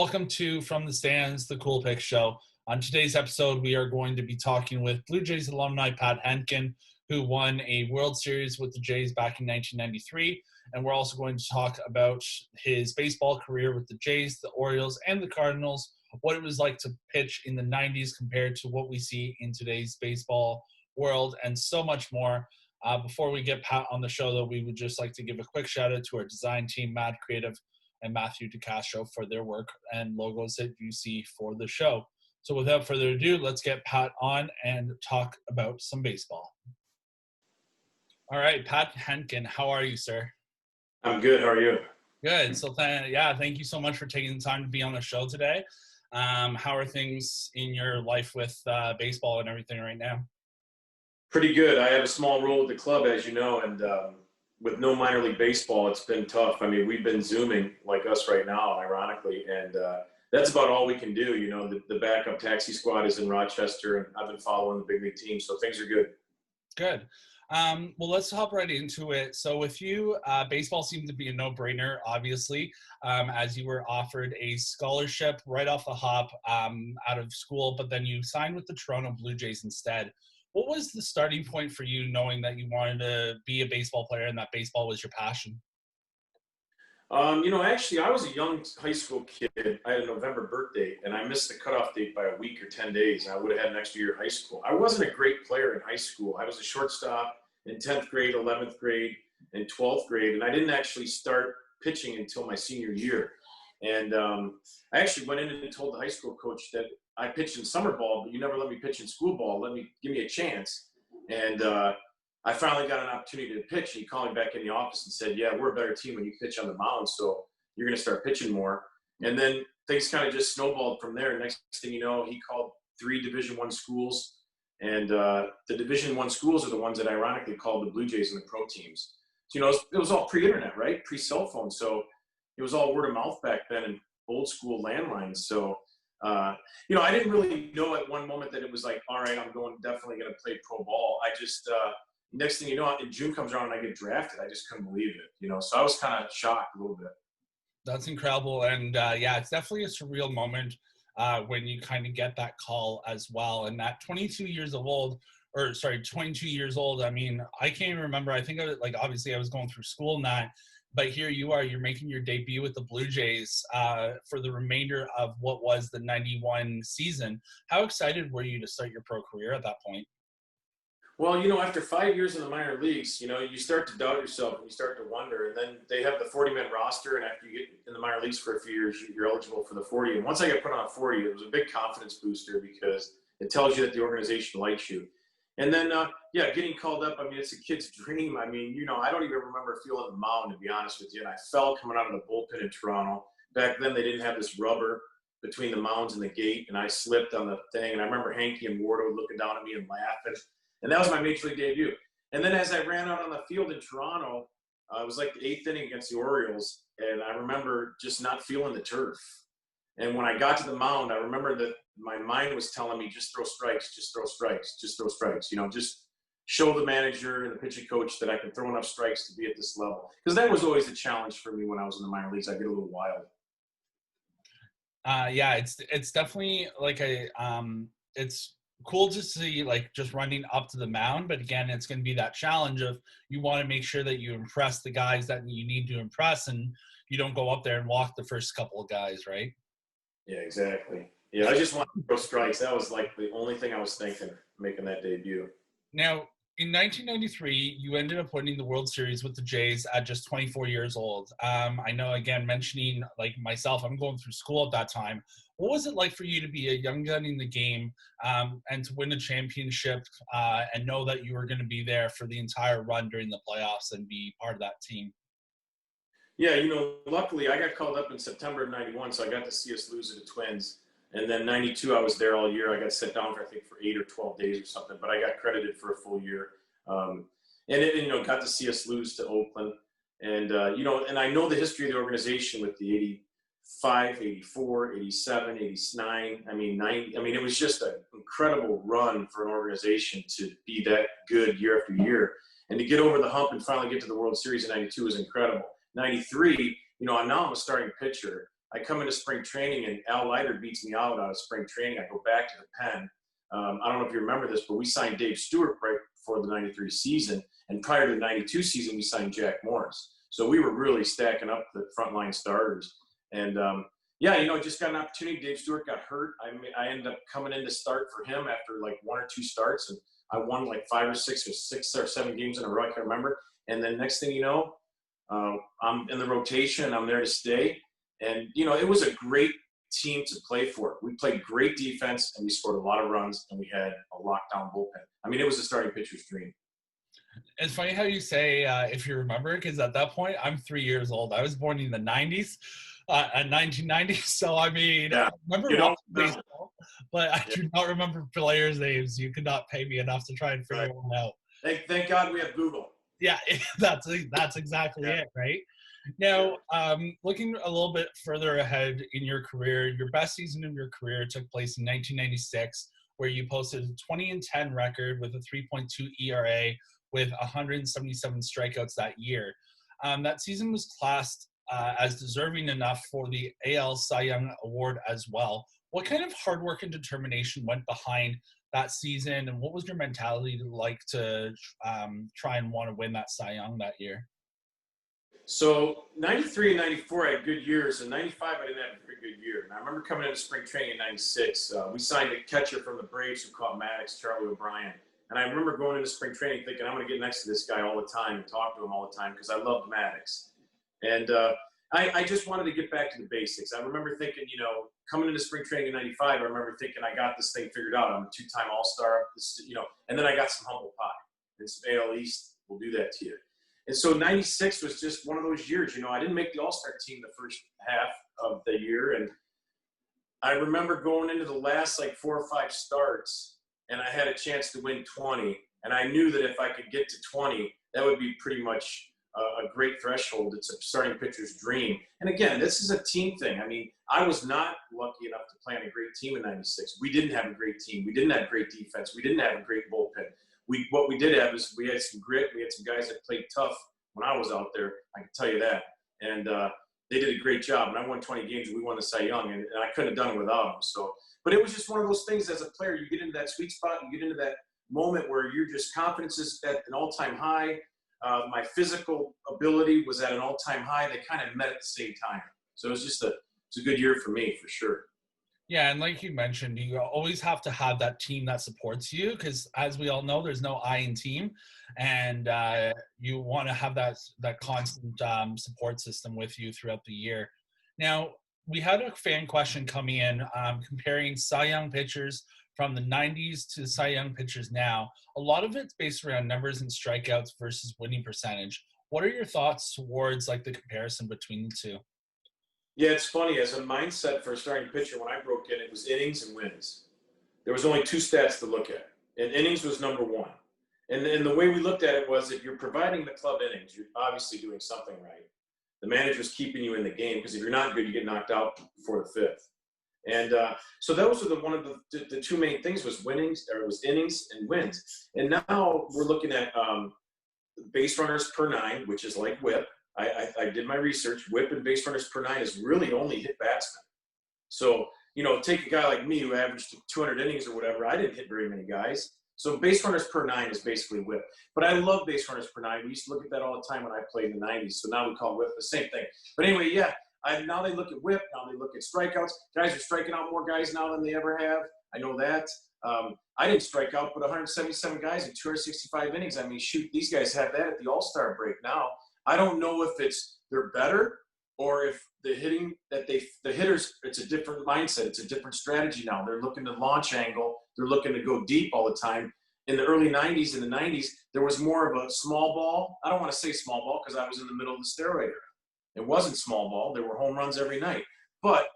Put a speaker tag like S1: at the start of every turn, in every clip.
S1: Welcome to From the Stands, the Cool Pick Show. On today's episode, we are going to be talking with Blue Jays alumni Pat Hentgen, who won a World Series with the Jays back in 1993. And we're also going to talk about his baseball career with the Jays, the Orioles, and the Cardinals, what it was like to pitch in the 90s compared to what we see in today's baseball world, and so much more. Before we get Pat on the show, though, we would just like to give a quick shout out to our design team, Mad Creative and Matthew DeCastro, for their work and logos that you see for the show. So without further ado, let's get Pat on and talk about some baseball. All right, Pat Hentgen, how are you, sir?
S2: I'm good. How are you?
S1: Good. So thank you so much for taking the time to be on the show today. How are things in your life with baseball and everything right now?
S2: Pretty good. I have a small role with the club, as you know, and with no minor league baseball, it's been tough. I mean, we've been Zooming like us right now, ironically, and that's about all we can do. You know, the backup taxi squad is in Rochester, and I've been following the big league team, so things are good.
S1: Good. Well, let's hop right into it. So with you, baseball seemed to be a no-brainer, obviously, as you were offered a scholarship right off the hop out of school, but then you signed with the Toronto Blue Jays instead. What was the starting point for you knowing that you wanted to be a baseball player and that baseball was your passion?
S2: Actually, I was a young high school kid. I had a November birthday, and I missed the cutoff date by a week or 10 days, and I would have had an extra year of high school. I wasn't a great player in high school. I was a shortstop in 10th grade, 11th grade, and 12th grade, and I didn't actually start pitching until my senior year. And I actually went in and told the high school coach that I pitched in summer ball, but you never let me pitch in school ball. Give me a chance. And I finally got an opportunity to pitch. And he called me back in the office and said, "Yeah, we're a better team when you pitch on the mound, so you're going to start pitching more." And then things kind of just snowballed from there. Next thing you know, he called 3 Division I schools. And the Division I schools are the ones that ironically called the Blue Jays and the pro teams. So, it was all pre-internet, right? Pre-cell phone. So it was all word of mouth back then and old school landlines. So, I didn't really know at one moment that it was like, all right, I'm definitely going to play pro ball. I just, next thing you know, in June comes around and I get drafted. I just couldn't believe it, so I was kind of shocked a little bit.
S1: That's incredible. And it's definitely a surreal moment when you kind of get that call as well. And that 22 years old, I mean, I can't even remember. I think obviously I was going through school and that, but here you are, you're making your debut with the Blue Jays for the remainder of what was the 91 season. How excited were you to start your pro career at that point?
S2: Well, after 5 years in the minor leagues, you start to doubt yourself and you start to wonder. And then they have the 40-man roster, and after you get in the minor leagues for a few years, you're eligible for the 40. And once I got put on 40, it was a big confidence booster because it tells you that the organization likes you. And then, getting called up, I mean, it's a kid's dream. I mean, I don't even remember feeling the mound, to be honest with you. And I fell coming out of the bullpen in Toronto. Back then, they didn't have this rubber between the mounds and the gate, and I slipped on the thing. And I remember Hanky and Wardo looking down at me and laughing. And that was my major league debut. And then as I ran out on the field in Toronto, it was like the 8th inning against the Orioles, and I remember just not feeling the turf. And when I got to the mound, I remember that my mind was telling me, just throw strikes, just throw strikes, just throw strikes. Just show the manager and the pitching coach that I can throw enough strikes to be at this level. Because that was always a challenge for me when I was in the minor leagues. I get a little wild.
S1: It's definitely like it's cool to see, like, just running up to the mound, but again, it's going to be that challenge of you want to make sure that you impress the guys that you need to impress, and you don't go up there and walk the first couple of guys, right?
S2: Yeah, exactly. Yeah, I just wanted to throw strikes. That was like the only thing I was thinking making that debut.
S1: Now, in 1993, you ended up winning the World Series with the Jays at just 24 years old. I know, again, mentioning like myself, I'm going through school at that time. What was it like for you to be a young gun in the game and to win a championship and know that you were going to be there for the entire run during the playoffs and be part of that team?
S2: Yeah, luckily I got called up in September of 91, so I got to see us lose to the Twins. And then 92, I was there all year. I got set down for 8 or 12 days or something, but I got credited for a full year. Got to see us lose to Oakland. And I know the history of the organization with the 85, 84, 87, 89, 90. It was just an incredible run for an organization to be that good year after year. And to get over the hump and finally get to the World Series in 92 was incredible. 93, now I'm a starting pitcher. I come into spring training and Al Leiter beats me out of spring training. I go back to the pen. I don't know if you remember this, but we signed Dave Stewart right before the 93 season. And prior to the 92 season, we signed Jack Morris. So we were really stacking up the frontline starters. And, just got an opportunity. Dave Stewart got hurt. I ended up coming in to start for him after like 1 or 2 starts. And I won like 5 or 6 or 7 games in a row. I can't remember. And then next thing you know, I'm in the rotation. I'm there to stay. And, it was a great team to play for. We played great defense, and we scored a lot of runs, and we had a lockdown bullpen. I mean, it was a starting pitcher's dream.
S1: It's funny how you say, if you remember, because at that point, I'm 3 years old. I was born in the 90s, 1990. So, I mean,
S2: yeah.
S1: I remember watching baseball, but I do not remember players' names. You could not pay me enough to try and figure one out.
S2: Thank God we have Google.
S1: Yeah, that's exactly it, right? Now, looking a little bit further ahead in your career, your best season of your career took place in 1996, where you posted a 20-10 record with a 3.2 ERA with 177 strikeouts that year. That season was classed as deserving enough for the AL Cy Young Award as well. What kind of hard work and determination went behind that season, and what was your mentality like to try and want to win that Cy Young that year?
S2: So 93 and 94, I had good years. In 95, I didn't have a very good year. And I remember coming into spring training in 96. We signed a catcher from the Braves who caught Maddox, Charlie O'Brien. And I remember going into spring training thinking, I'm going to get next to this guy all the time and talk to him all the time because I loved Maddox. And I just wanted to get back to the basics. I remember thinking, coming into spring training in 95, I remember thinking I got this thing figured out. I'm a 2-time All-Star, and then I got some humble pie. And some AL East will do that to you. And so 96 was just one of those years, I didn't make the All-Star team the first half of the year. And I remember going into the last 4 or 5 starts, and I had a chance to win 20. And I knew that if I could get to 20, that would be pretty much a great threshold. It's a starting pitcher's dream. And again, this is a team thing. I mean, I was not lucky enough to play on a great team in 96. We didn't have a great team. We didn't have great defense. We didn't have a great bullpen. What we did have is we had some grit. We had some guys that played tough when I was out there. I can tell you that. And they did a great job. And I won 20 games, and we won the Cy Young. And I couldn't have done it without them. So, but it was just one of those things as a player. You get into that sweet spot. You get into that moment where your confidence is at an all-time high. My physical ability was at an all-time high. They kind of met at the same time. So it was just it's a good year for me, for sure.
S1: Yeah, and like you mentioned, you always have to have that team that supports you because, as we all know, there's no I in team, and you want to have that constant support system with you throughout the year. Now, we had a fan question coming in comparing Cy Young pitchers from the 90s to Cy Young pitchers now. A lot of it's based around numbers and strikeouts versus winning percentage. What are your thoughts towards the comparison between the two?
S2: Yeah, it's funny. As a mindset for a starting pitcher, when I broke in, it was innings and wins. There was only 2 stats to look at, and innings was number 1. And the way we looked at it was if you're providing the club innings, you're obviously doing something right. The manager's keeping you in the game because if you're not good, you get knocked out before the 5th. And so those are one of the 2 main things was innings and wins. And now we're looking at base runners per 9, which is like WHIP. I did my research. WHIP and base runners per 9 is really only hit batsmen. So, take a guy like me who averaged 200 innings or whatever. I didn't hit very many guys. So base runners per 9 is basically WHIP. But I love base runners per 9. We used to look at that all the time when I played in the 90s. So now we call WHIP the same thing. But anyway, yeah, now they look at WHIP. Now they look at strikeouts. Guys are striking out more guys now than they ever have. I know that. I didn't strike out, but 177 guys in 265 innings. I mean, shoot, these guys have that at the All-Star break now. I don't know if they're better or if the hitters, it's a different mindset. It's a different strategy now. They're looking to launch angle. They're looking to go deep all the time. In the early 90s and the 90s, there was more of a small ball. I don't want to say small ball because I was in the middle of the steroid era. It wasn't small ball. There were home runs every night. But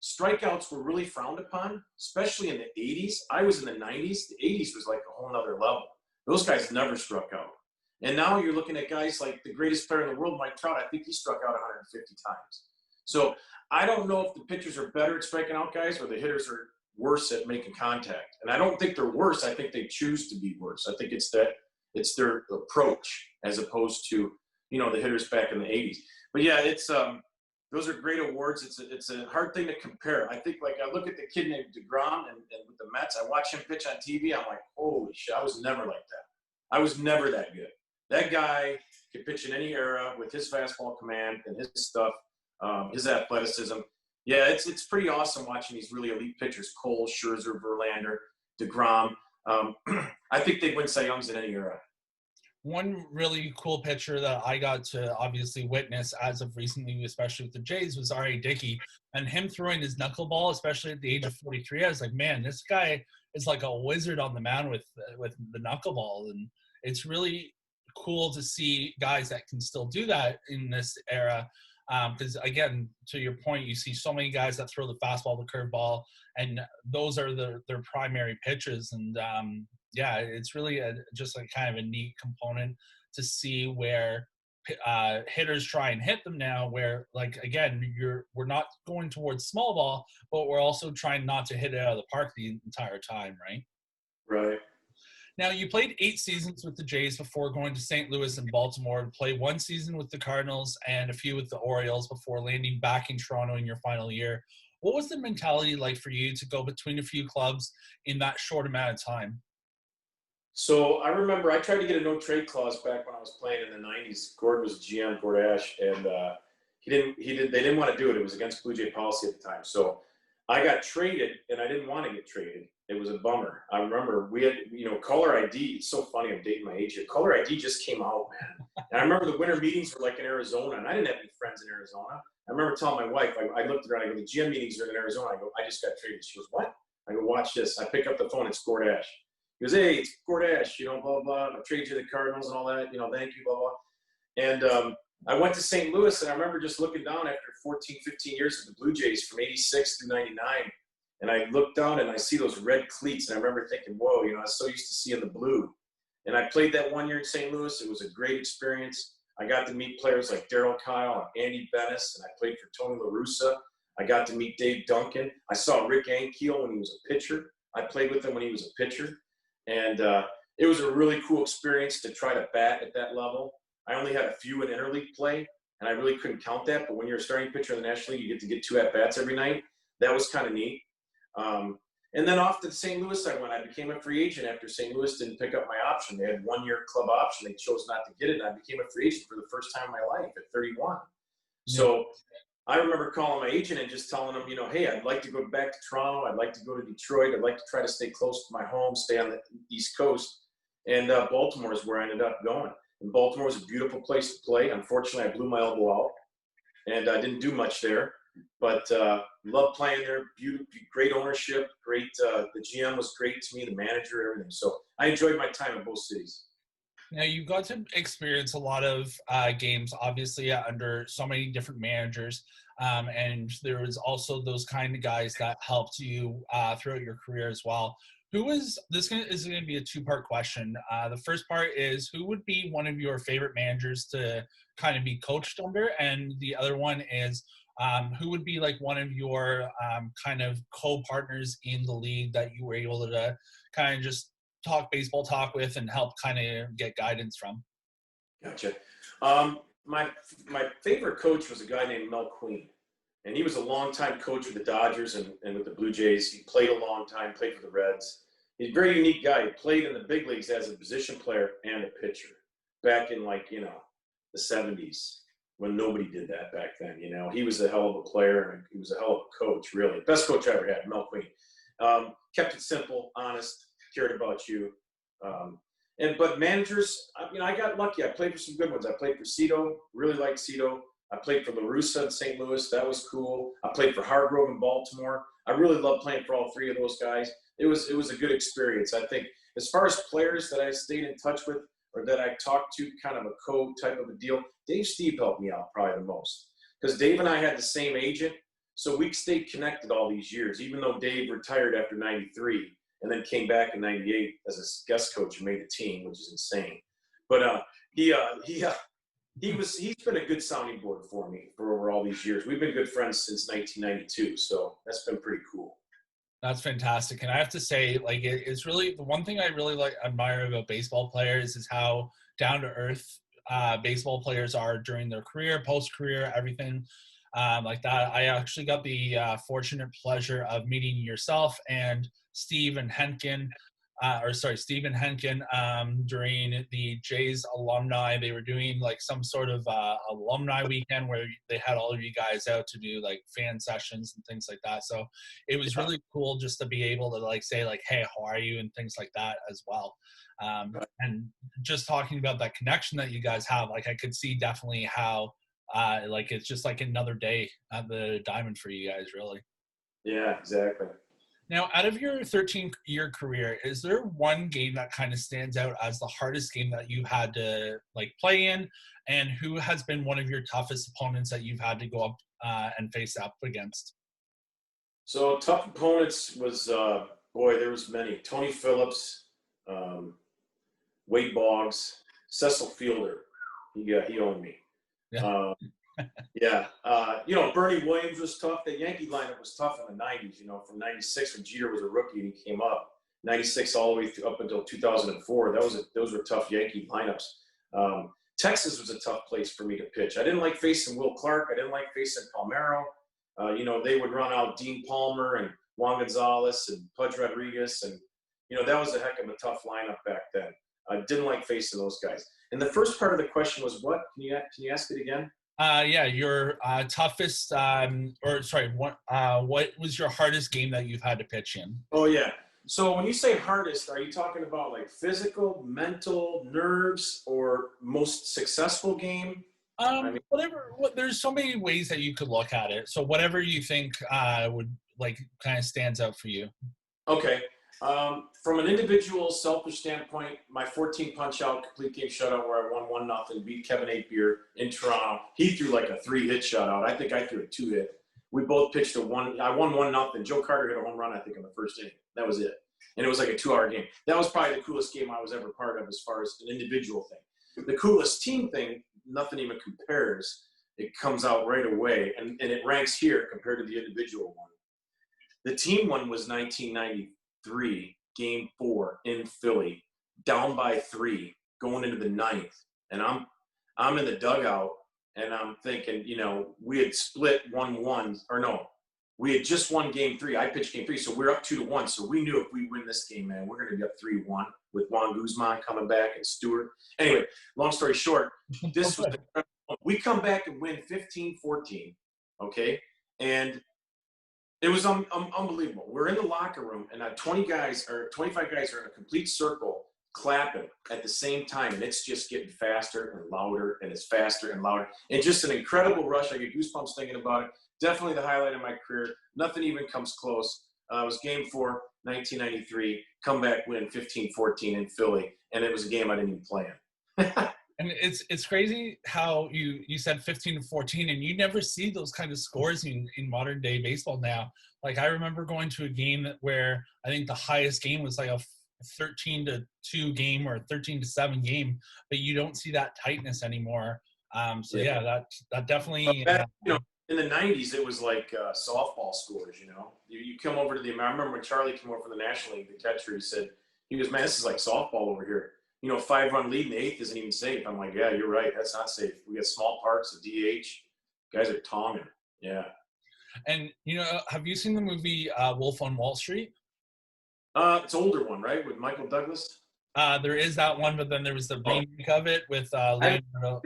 S2: strikeouts were really frowned upon, especially in the 80s. I was in the 90s. The 80s was like a whole nother level. Those guys never struck out. And now you're looking at guys like the greatest player in the world, Mike Trout. I think he struck out 150 times. So I don't know if the pitchers are better at striking out guys or the hitters are worse at making contact. And I don't think they're worse. I think they choose to be worse. I think it's their approach as opposed to, the hitters back in the 80s. But yeah, it's those are great awards. It's a hard thing to compare. I think, like, I look at the kid named DeGrom and with the Mets. I watch him pitch on TV. I'm like, holy shit! I was never like that. I was never that good. That guy can pitch in any era with his fastball command and his stuff, his athleticism. Yeah, it's pretty awesome watching these really elite pitchers: Cole, Scherzer, Verlander, DeGrom. I think they'd win Cy Youngs in any era.
S1: One really cool pitcher that I got to obviously witness as of recently, especially with the Jays, was R.A. Dickey. And him throwing his knuckleball, especially at the age of 43, I was like, man, this guy is like a wizard on the mound with the knuckleball. And it's really cool to see guys that can still do that in this era. Because, again, to your point, you see so many guys that throw the fastball, the curveball, and those are their primary pitches. And, yeah, it's really just a kind of a neat component to see where hitters try and hit them now, where, like, again, we're not going towards small ball, but we're also trying not to hit it out of the park the entire time, right?
S2: Right.
S1: Now, you played 8 seasons with the Jays before going to St. Louis and Baltimore to play 1 season with the Cardinals and a few with the Orioles before landing back in Toronto in your final year. What was the mentality like for you to go between a few clubs in that short amount of time?
S2: So I remember I tried to get a no-trade clause back when I was playing in the 90s. Gord was GM, Gord Ash, and they didn't want to do it. It was against Blue Jay policy at the time. So I got traded, and I didn't want to get traded. It was a bummer. I remember we had, caller ID. It's so funny. I'm dating my age here. Caller ID just came out, man. And I remember the winter meetings were like in Arizona, and I didn't have any friends in Arizona. I remember telling my wife, I looked around, I go, the GM meetings are in Arizona. I go, I just got traded. She goes, what? I go, watch this. I pick up the phone. It's Gord Ash. He goes, hey, it's Gord Ash, blah, blah. I traded you the Cardinals and all that, thank you, blah, blah. And I went to St. Louis, and I remember just looking down after 14, 15 years with the Blue Jays from 86 through 99. And I looked down and I see those red cleats, and I remember thinking, whoa, I was so used to seeing the blue. And I played that 1 year in St. Louis. It was a great experience. I got to meet players like Darryl Kyle and Andy Bennis, and I played for Tony La Russa. I got to meet Dave Duncan. I saw Rick Ankiel when he was a pitcher. I played with him when he was a pitcher. And it was a really cool experience to try to bat at that level. I only had a few in interleague play, and I really couldn't count that. But when you're a starting pitcher in the National League, you get 2 at-bats every night. That was kind of neat. And then off to St. Louis I went. I became a free agent after St. Louis didn't pick up my option. They had 1 year club option. They chose not to get it, and I became a free agent for the first time in my life at 31. So I remember calling my agent and just telling him, hey, I'd like to go back to Toronto. I'd like to go to Detroit. I'd like to try to stay close to my home, stay on the East Coast. And Baltimore is where I ended up going. And Baltimore was a beautiful place to play. Unfortunately, I blew my elbow out, and I didn't do much there. But loved playing there. Beautiful, great ownership. Great. The GM was great to me, the manager, everything. So I enjoyed my time in both cities.
S1: Now, you got to experience a lot of games, obviously, under so many different managers. And there was also those kind of guys that helped you throughout your career as well. Is going to be a 2-part question. The first part is, who would be one of your favorite managers to kind of be coached under? And the other one is, who would be like one of your kind of co-partners in the league that you were able to kind of just talk baseball talk with and help kind of get guidance from?
S2: Gotcha. My favorite coach was a guy named Mel Queen, and he was a longtime coach with the Dodgers and with the Blue Jays. He played a long time, played for the Reds. He's a very unique guy. He played in the big leagues as a position player and a pitcher back in the 70s. When nobody did that back then, he was a hell of a player, and he was a hell of a coach, really. Best coach I ever had, Mel Queen. Kept it simple, honest, cared about you. But managers, I got lucky. I played for some good ones. I played for Cito, really liked Cito. I played for La Russa in St. Louis. That was cool. I played for Hargrove in Baltimore. I really loved playing for all 3 of those guys. It was a good experience. I think as far as players that I stayed in touch with or that I talked to, kind of a type of a deal, Dave Steve helped me out probably the most, because Dave and I had the same agent, so we stayed connected all these years, even though Dave retired after 93 and then came back in 98 as a guest coach and made the team, which is insane. But he's been a good sounding board for me for over all these years. We've been good friends since 1992, so that's been pretty cool.
S1: That's fantastic. And I have to say, it's really the one thing I really admire about baseball players is how down to earth baseball players are during their career, post-career, everything. like that. I actually got the fortunate pleasure of meeting yourself and Stephen Hentgen, Stephen Hentgen, during the Jays alumni. They were doing like some sort of alumni weekend where they had all of you guys out to do like fan sessions and things like that. So it was really cool just to be able to like say like, hey, how are you, and things like that as well. And just talking about that connection that you guys have, like I could see definitely how like it's just like another day at the Diamond for you guys, really.
S2: Yeah, exactly.
S1: Now, out of your 13-year career, is there one game that kind of stands out as the hardest game that you had to like play in, and who has been one of your toughest opponents that you've had to go up and face up against?
S2: So tough opponents was boy, there was many. Tony Phillips, Wade Boggs, Cecil Fielder. He owned me.
S1: Yeah.
S2: Yeah. Bernie Williams was tough. The Yankee lineup was tough in the 90s, from 96 when Jeter was a rookie and he came up. 96 all the way up until 2004. Those were tough Yankee lineups. Texas was a tough place for me to pitch. I didn't like facing Will Clark. I didn't like facing Palmeiro. They would run out Dean Palmer and Juan Gonzalez and Pudge Rodriguez. And, that was a heck of a tough lineup back then. I didn't like facing those guys. And the first part of the question was what? Can you ask it again?
S1: Yeah, your toughest, what was your hardest game that you've had to pitch in?
S2: Oh, yeah. So when you say hardest, are you talking about like physical, mental, nerves, or most successful game?
S1: There's so many ways that you could look at it. So whatever you think would like kind of stands out for you.
S2: Okay. From an individual selfish standpoint, my 14 punch out complete game shutout where I won 1-0, beat Kevin Apier in Toronto. He threw like a 3-hit shutout. I think I threw a 2-hit. We both pitched a 1. I won 1-0. Joe Carter hit a home run, I think, in the first inning. That was it. And it was like a 2-hour game. That was probably the coolest game I was ever part of as far as an individual thing. The coolest team thing, nothing even compares. It comes out right away, and it ranks here compared to the individual one. The team one was 1993, Game 4 in Philly, down by 3, going into the 9th, and I'm in the dugout, and I'm thinking, we had split 1-1, or no, we had just won Game 3. I pitched Game 3, so we're up 2-1. So we knew if we win this game, man, we're going to be up 3-1 with Juan Guzman coming back and Stewart. Anyway, long story short, this was we come back and win 15-14, okay, and it was unbelievable. We're in the locker room, and 25 guys are in a complete circle clapping at the same time, and it's just getting faster and louder, and it's faster and louder. And just an incredible rush. I get goosebumps thinking about it. Definitely the highlight of my career. Nothing even comes close. It was Game 4, 1993, comeback win 15-14 in Philly, and it was a game I didn't even play in.
S1: And it's crazy how you said 15-14, and you never see those kind of scores in modern day baseball now. Like I remember going to a game where I think the highest game was like a 13-2 game or 13-7 game, but you don't see that tightness anymore. That definitely.
S2: In the 90s, it was like softball scores. You come over to I remember when Charlie came over from the National League, the catcher, he goes, man, this is like softball over here. 5-run lead in the 8th isn't even safe. I'm like, yeah, you're right. That's not safe. We got small parks, a DH. Guys are tonging. Yeah.
S1: And, have you seen the movie Wolf on Wall Street?
S2: It's an older one, right? With Michael Douglas?
S1: There is that one, but then there was the remake of it with Leonardo.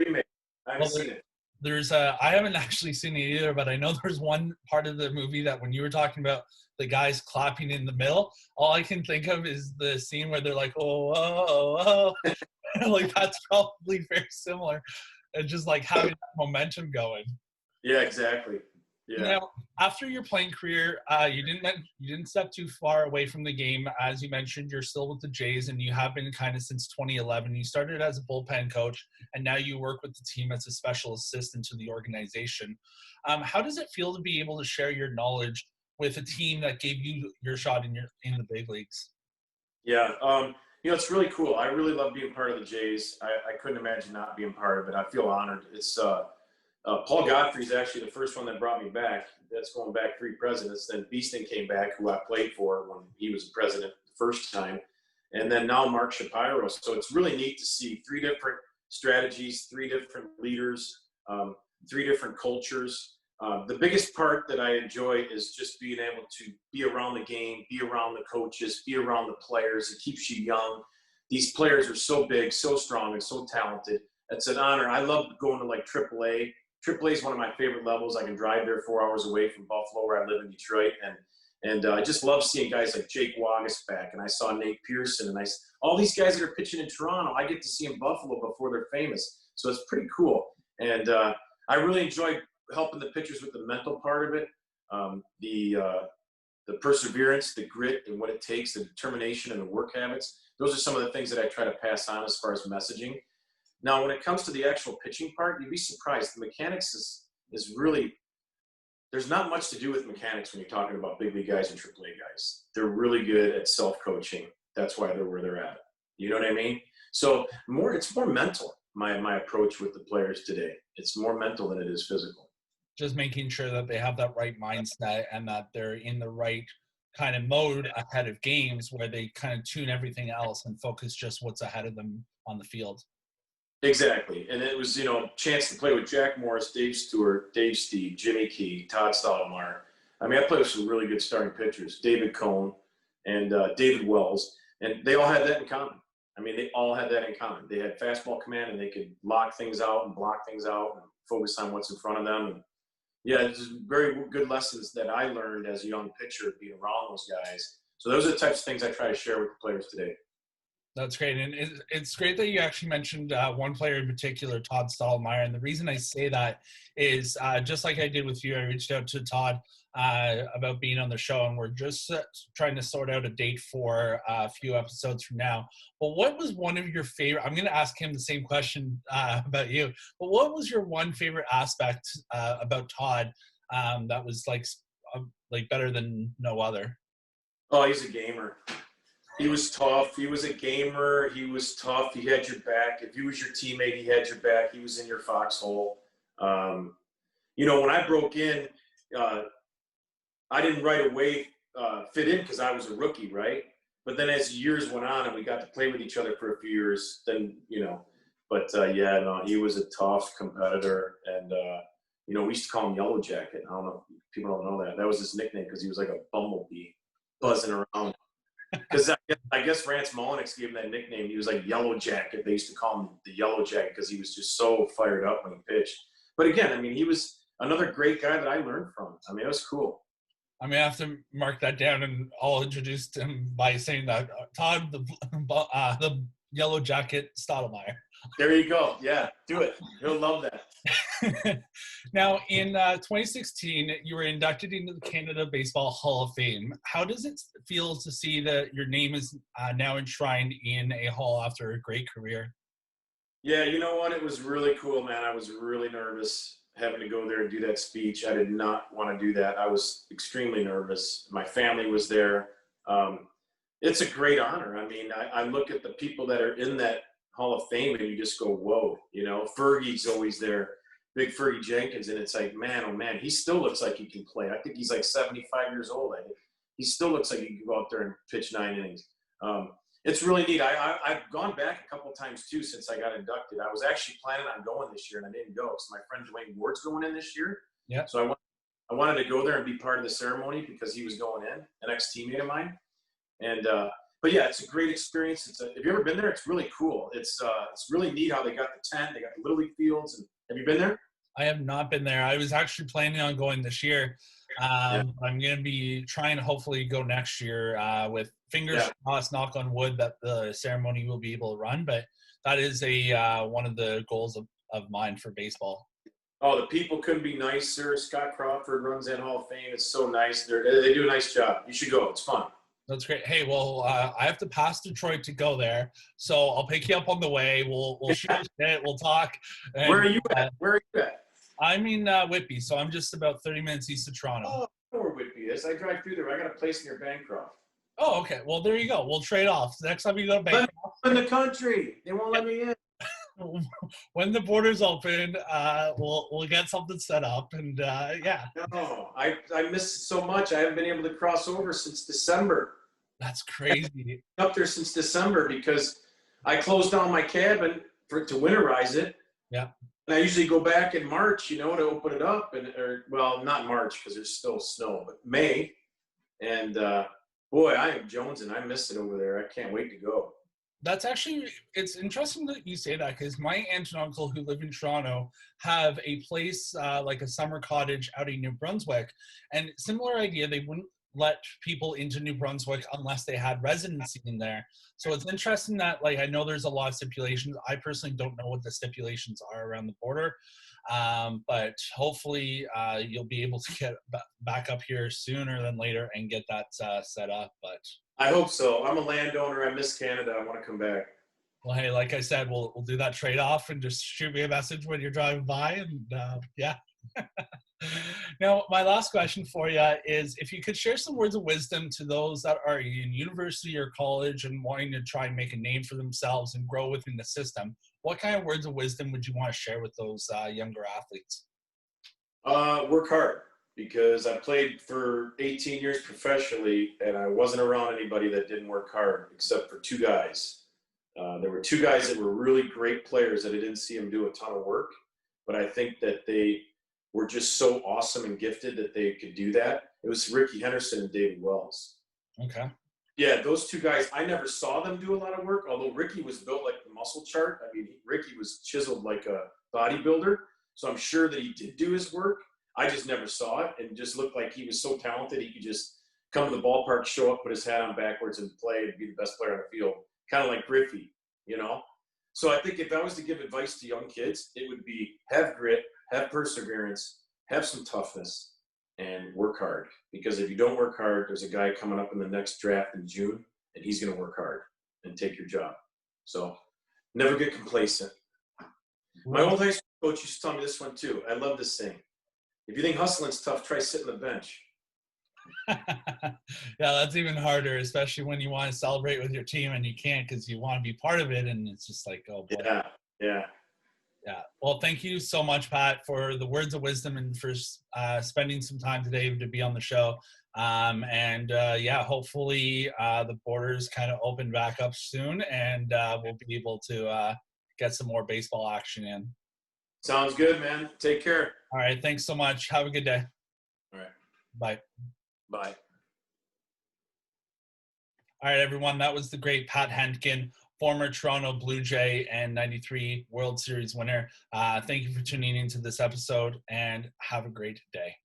S2: I haven't seen it.
S1: I haven't actually seen it either, but I know there's one part of the movie that when you were talking about the guys clapping in the middle, all I can think of is the scene where they're like, oh, oh, oh. Like that's probably very similar. And just like having that momentum going.
S2: Yeah, exactly. Yeah.
S1: Now, after your playing career, you didn't step too far away from the game. As you mentioned, you're still with the Jays, and you have been kind of since 2011. You started as a bullpen coach, and now you work with the team as a special assistant to the organization. How does it feel to be able to share your knowledge with a team that gave you your shot in the big leagues?
S2: Yeah, it's really cool. I really love being part of the Jays. I couldn't imagine not being part of it. I feel honored. It's Paul Godfrey's actually the first one that brought me back. That's going back 3 presidents. Then Beeston came back, who I played for when he was president the first time. And then now Mark Shapiro. So it's really neat to see 3 different strategies, 3 different leaders, 3 different cultures. The biggest part that I enjoy is just being able to be around the game, be around the coaches, be around the players. It keeps you young. These players are so big, so strong, and so talented. It's an honor. I love going to like AAA. AAA is one of my favorite levels. I can drive there 4 hours away from Buffalo, where I live in Detroit, and I just love seeing guys like Jake Wagas back, and I saw Nate Pearson, and all these guys that are pitching in Toronto, I get to see in Buffalo before they're famous. So it's pretty cool, and I really enjoy helping the pitchers with the mental part of it, the perseverance, the grit, and what it takes, the determination, and the work habits. Those are some of the things that I try to pass on as far as messaging. Now, when it comes to the actual pitching part, you'd be surprised. The mechanics is really – there's not much to do with mechanics when you're talking about big league guys and AAA guys. They're really good at self-coaching. That's why they're where they're at. You know what I mean? So it's more mental, my approach with the players today. It's more mental than it is physical.
S1: Just making sure that they have that right mindset and that they're in the right kind of mode ahead of games where they kind of tune everything else and focus just what's ahead of them on the field.
S2: Exactly. And it was, chance to play with Jack Morris, Dave Stewart, Dave Steed, Jimmy Key, Todd Stottlemyre. I mean, I played with some really good starting pitchers, David Cohn and David Wells, and they all had that in common. I mean, they all had that in common. They had fastball command, and they could lock things out and block things out and focus on what's in front of them. And yeah, it's very good lessons that I learned as a young pitcher being around those guys. So those are the types of things I try to share with the players today.
S1: That's great. And it's great that you actually mentioned one player in particular, Todd Stottlemyre. And the reason I say that is just like I did with you, I reached out to Todd about being on the show, and we're just trying to sort out a date for a few episodes from now. But what was one of your favorite – I'm going to ask him the same question about you. But what was your one favorite aspect about Todd that was like better than no other?
S2: Oh, he's a gamer. He was tough. He was a gamer. He was tough. He had your back. If he was your teammate, he had your back. He was in your foxhole. When I broke in, I didn't right away fit in because I was a rookie, right? But then as years went on and we got to play with each other for a few years, then, he was a tough competitor. And, we used to call him Yellow Jacket. I don't know if people don't know that. That was his nickname because he was like a bumblebee buzzing around. Because I guess Rance Mulliniks gave him that nickname. He was like Yellow Jacket. They used to call him the Yellow Jacket because he was just so fired up when he pitched. But again, I mean, he was another great guy that I learned from. I mean, it was cool.
S1: I may have to mark that down, and I'll introduce him by saying that Todd, the Yellow Jacket Stottlemyre.
S2: There you go. Yeah, do it. He'll love that.
S1: Now, in 2016, you were inducted into the Canada Baseball Hall of Fame. How does it feel to see that your name is now enshrined in a hall after a great career?
S2: Yeah, you know what? It was really cool, man. I was really nervous having to go there and do that speech. I did not want to do that. I was extremely nervous. My family was there. It's a great honor. I mean, I look at the people that are in that Hall of Fame and you just go, whoa, Fergie's always there, big Fergie Jenkins. And it's like, man, oh man, he still looks like he can play. I think he's like 75 years old. I think he still looks like he can go out there and pitch 9 innings. It's really neat. I've gone back a couple of times too since I got inducted. I was actually planning on going this year and I didn't go because my friend Dwayne Ward's going in this year.
S1: Yeah.
S2: So I wanted to go there and be part of the ceremony because he was going in, an ex-teammate of mine. And but yeah, it's a great experience. Have you ever been there? It's really cool. It's really neat how they got the tent, they got the Little League fields. And have you been there?
S1: I have not been there. I was actually planning on going this year. I'm going to be trying to hopefully go next year with fingers crossed, knock on wood, that the ceremony will be able to run. But that is one of the goals of mine for baseball.
S2: Oh, the people couldn't be nicer. Scott Crawford runs that Hall of Fame. It's so nice. They do a nice job. You should go. It's fun.
S1: That's great. Hey, well, I have to pass Detroit to go there, so I'll pick you up on the way. We'll shoot it. We'll talk. And,
S2: where are you at?
S1: I'm in Whitby, so I'm just about 30 minutes east of Toronto.
S2: Oh, I know where Whitby is. I drive through there. I got a place near Bancroft.
S1: Oh, okay. Well, there you go. We'll trade off. Next time you go to Bancroft.
S2: In the country. They won't let me in.
S1: When the borders open, we'll get something set up, and yeah.
S2: No, I missed so much. I haven't been able to cross over since December.
S1: That's crazy.
S2: I've been up there since December because I closed down my cabin to winterize it.
S1: Yeah.
S2: And I usually go back in March, to open it up, or well, not March because there's still snow, but May. And boy, I am jonesing. I miss it over there. I can't wait to go.
S1: That's actually, it's interesting that you say that, because my aunt and uncle who live in Toronto have a place, like a summer cottage out in New Brunswick. And similar idea, they wouldn't let people into New Brunswick unless they had residency in there. So it's interesting that, like, I know there's a lot of stipulations. I personally don't know what the stipulations are around the border. But hopefully you'll be able to get back up here sooner than later and get that set up. But
S2: I hope so. I'm a landowner. I miss Canada. I want to come back.
S1: well, hey, like I said, we'll do that trade off and just shoot me a message when you're driving by, and yeah. Now, my last question for you is, if you could share some words of wisdom to those that are in university or college and wanting to try and make a name for themselves and grow within the system, what kind of words of wisdom would you want to share with those younger athletes?
S2: Work hard, because I played for 18 years professionally, and I wasn't around anybody that didn't work hard except for two guys. There were two guys that were really great players that I didn't see them do a ton of work, but I think that they were just so awesome and gifted that they could do that. It was Ricky Henderson and David Wells.
S1: Okay.
S2: Yeah, those two guys, I never saw them do a lot of work, although Ricky was built like the muscle chart. I mean, Ricky was chiseled like a bodybuilder, so I'm sure that he did do his work. I just never saw it, and just looked like he was so talented he could just come to the ballpark, show up, put his hat on backwards, and play and be the best player on the field, kind of like Griffey. So I think if I was to give advice to young kids, it would be have grit, have perseverance, have some toughness, and work hard. Because if you don't work hard, there's a guy coming up in the next draft in June, and he's going to work hard and take your job. So never get complacent. My old high school coach used to tell me this one too. I love this saying. If you think hustling's tough, try sitting on the bench.
S1: Yeah, that's even harder, especially when you want to celebrate with your team and you can't because you want to be part of it, and it's just like, oh boy.
S2: Yeah.
S1: Well, thank you so much, Pat, for the words of wisdom and for spending some time today to be on the show. Hopefully the borders kind of open back up soon, and we'll be able to get some more baseball action in.
S2: Sounds good, man. Take care.
S1: All right. Thanks so much. Have a good day.
S2: All right.
S1: Bye.
S2: Bye.
S1: All right, everyone. That was the great Pat Hentgen, former Toronto Blue Jay and 93 World Series winner. Thank you for tuning into this episode, and have a great day.